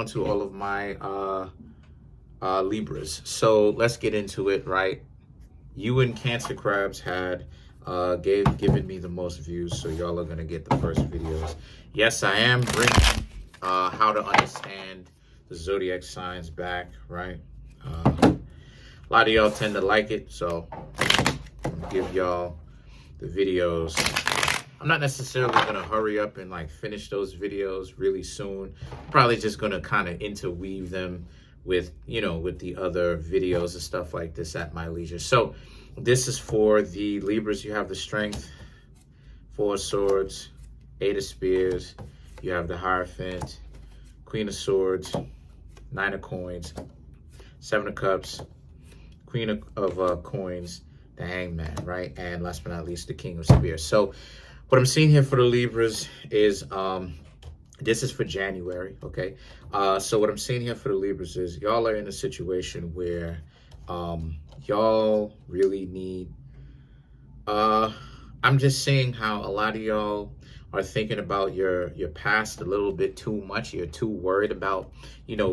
on to all of my Libras. So let's get into it, right? You and Cancer Crabs had given me the most views, so y'all are gonna get the first videos. Yes, I am bringing how to understand the zodiac signs back, right? A lot of y'all tend to like it, so I'm gonna give y'all the videos. I'm not necessarily gonna hurry up and like finish those videos really soon. Probably just gonna kind of interweave them with, with the other videos and stuff like this at my leisure. So this is for the Libras. You have the Strength, 4 of Swords, 8 of Spears. You have the Hierophant, Queen of Swords, 9 of Coins, 7 of Cups, Queen of Coins, the Hangman, right? And last but not least, the King of Spears. So what I'm seeing here for the Libras is, this is for January, okay? So what I'm seeing here for the Libras is y'all are in a situation where y'all really need, I'm just seeing how a lot of y'all are thinking about your past a little bit too much. You're too worried about,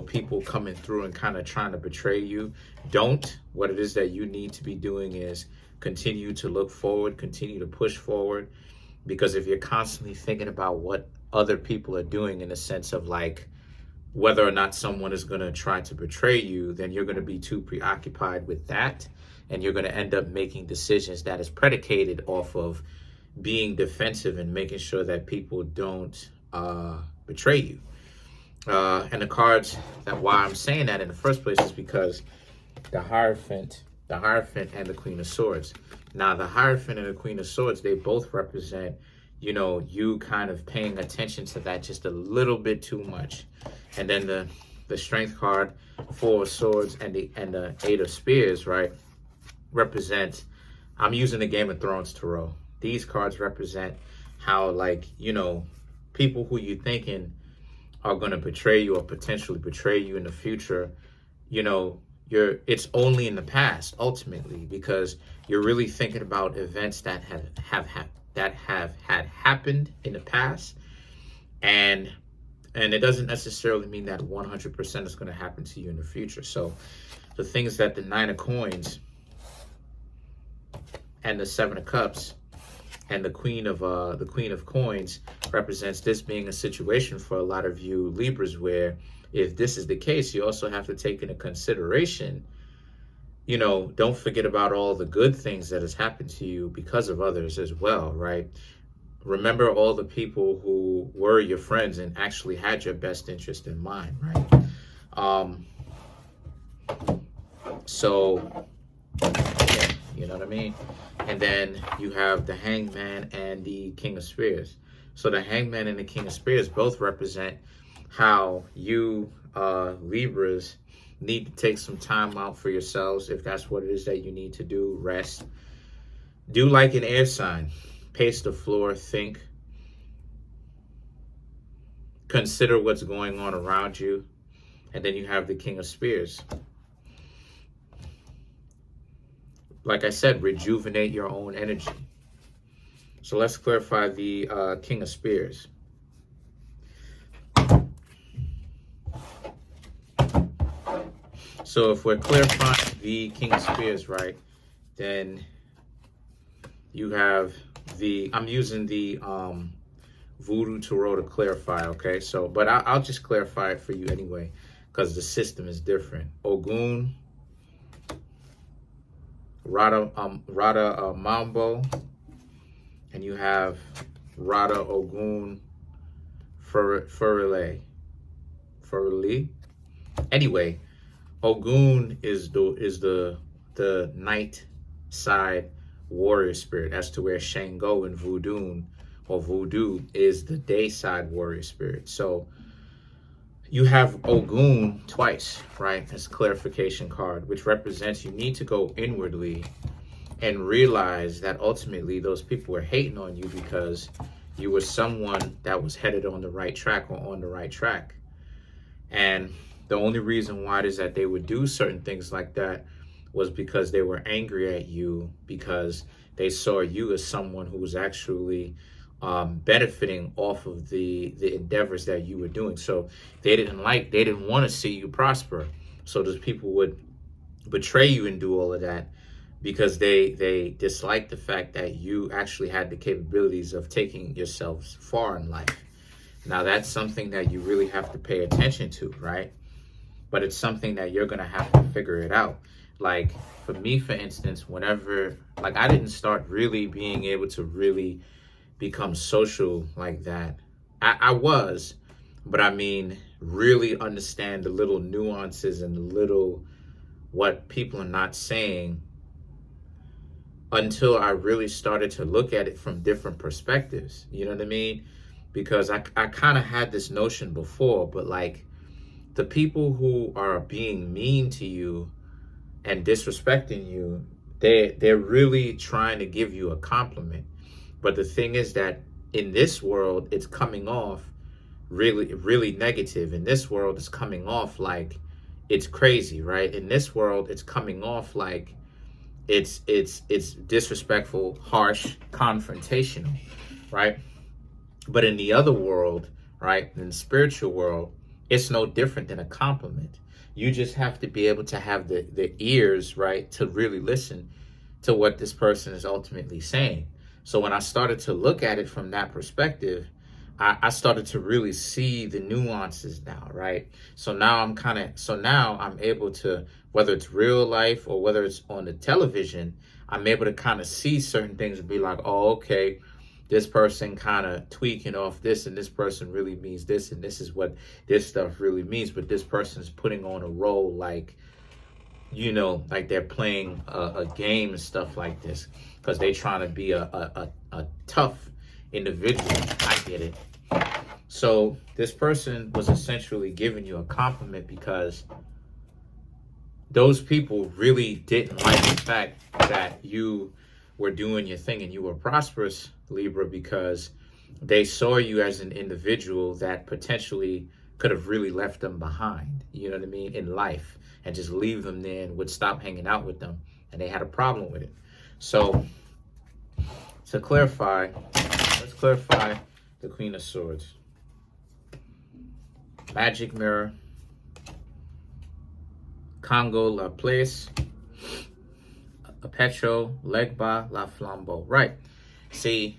people coming through and kind of trying to betray you. Don't. What it is that you need to be doing is continue to look forward, continue to push forward. Because if you're constantly thinking about what other people are doing in the sense of like whether or not someone is going to try to betray you, then you're going to be too preoccupied with that. And you're going to end up making decisions that is predicated off of being defensive and making sure that people don't betray you. And the cards, why I'm saying that in the first place is because the Hierophant and the Queen of Swords. Now, the Hierophant and the Queen of Swords, they both represent, you kind of paying attention to that just a little bit too much. And then the Strength card, 4 of Swords, and the 8 of Spears, right, represent, I'm using the Game of Thrones Tarot. These cards represent how, like, people who you thinking are going to betray you or potentially betray you in the future, it's only in the past ultimately, because you're really thinking about events that have had happened in the past, and it doesn't necessarily mean that 100% is going to happen to you in the future. So the things that the 9 of Coins and the 7 of Cups and the Queen of Coins represents this being a situation for a lot of you Libras where, if this is the case, you also have to take into consideration, don't forget about all the good things that has happened to you because of others as well, right? Remember all the people who were your friends and actually had your best interest in mind, right? So, yeah, you know what I mean? And then you have the Hangman and the King of Spears. So the Hangman and the King of Spears both represent how you Libras need to take some time out for yourselves, if that's what it is that you need to do. Rest. Do like an air sign. Pace the floor. Think. Consider what's going on around you. And then you have the King of Spears. Like I said, rejuvenate your own energy. So let's clarify the King of Spears. So if we're clarifying the King of Spears, right, then you have I'm using the Voodoo Tarot to clarify, okay? So, but I'll just clarify it for you anyway, because the system is different. Ogun, Rada Mambo, and you have Rada Ogun Furile. Anyway, Ogun is the night side warrior spirit, as to where Shango in voodoo is the day side warrior spirit. So you have Ogun twice, right? As a clarification card, which represents you need to go inwardly and realize that ultimately those people were hating on you because you were someone that was headed on the right track or on the right track. And the only reason why it is that they would do certain things like that was because they were angry at you, because they saw you as someone who was actually benefiting off of the endeavors that you were doing. So they didn't want to see you prosper. So those people would betray you and do all of that because they dislike the fact that you actually had the capabilities of taking yourselves far in life. Now that's something that you really have to pay attention to, right? But it's something that you're gonna have to figure it out. Like for me, for instance, whenever, like, I didn't start really being able to really become social like that. I was, but I mean, really understand the little nuances and the little what people are not saying until I really started to look at it from different perspectives. You know what I mean? Because I kind of had this notion before, but like the people who are being mean to you and disrespecting you, they're really trying to give you a compliment. But the thing is that in this world, it's coming off really, really negative. In this world, it's coming off like it's crazy, right? In this world, it's coming off like it's disrespectful, harsh, confrontational, right? But in the other world, right, in the spiritual world, it's no different than a compliment. You just have to be able to have the ears, right, to really listen to what this person is ultimately saying. So when I started to look at it from that perspective, I started to really see the nuances now, right? So now I'm able to, whether it's real life or whether it's on the television, I'm able to kind of see certain things and be like, oh, okay, this person kind of tweaking off this, and this person really means this, and this is what this stuff really means. But this person's putting on a role like, you know, like they're playing a game and stuff like this because they're trying to be a tough individual. I get it. So this person was essentially giving you a compliment because those people really didn't like the fact that you were doing your thing and you were prosperous, Libra, because they saw you as an individual that potentially could have really left them behind, you know what I mean, in life, and just leave them there and would stop hanging out with them, and they had a problem with it. So to clarify, let's clarify the Queen of Swords. Magic Mirror, Congo La Place, Apecho, Legba, La Flambeau. Right. See,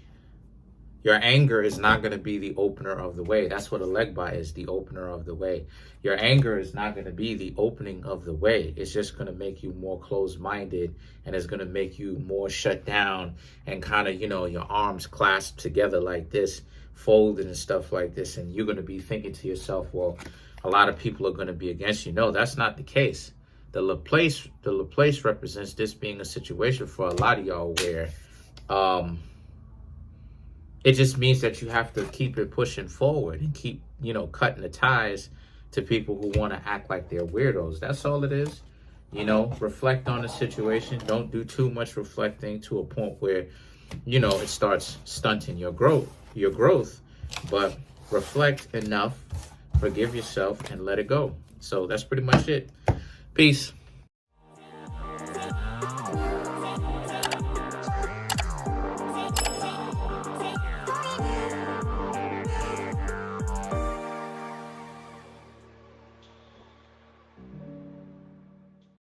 your anger is not going to be the opener of the way. That's what a Legba is, the opener of the way. Your anger is not going to be the opening of the way. It's just going to make you more closed-minded, and it's going to make you more shut down and kind of, you know, your arms clasped together like this, folded and stuff like this. And you're going to be thinking to yourself, well, a lot of people are going to be against you. No, that's not the case. The Laplace represents this being a situation for a lot of y'all where it just means that you have to keep it pushing forward and keep, you know, cutting the ties to people who want to act like they're weirdos. That's all it is. You know, reflect on the situation. Don't do too much reflecting to a point where, you know, it starts stunting your growth. But reflect enough, forgive yourself, and let it go. So that's pretty much it. Peace.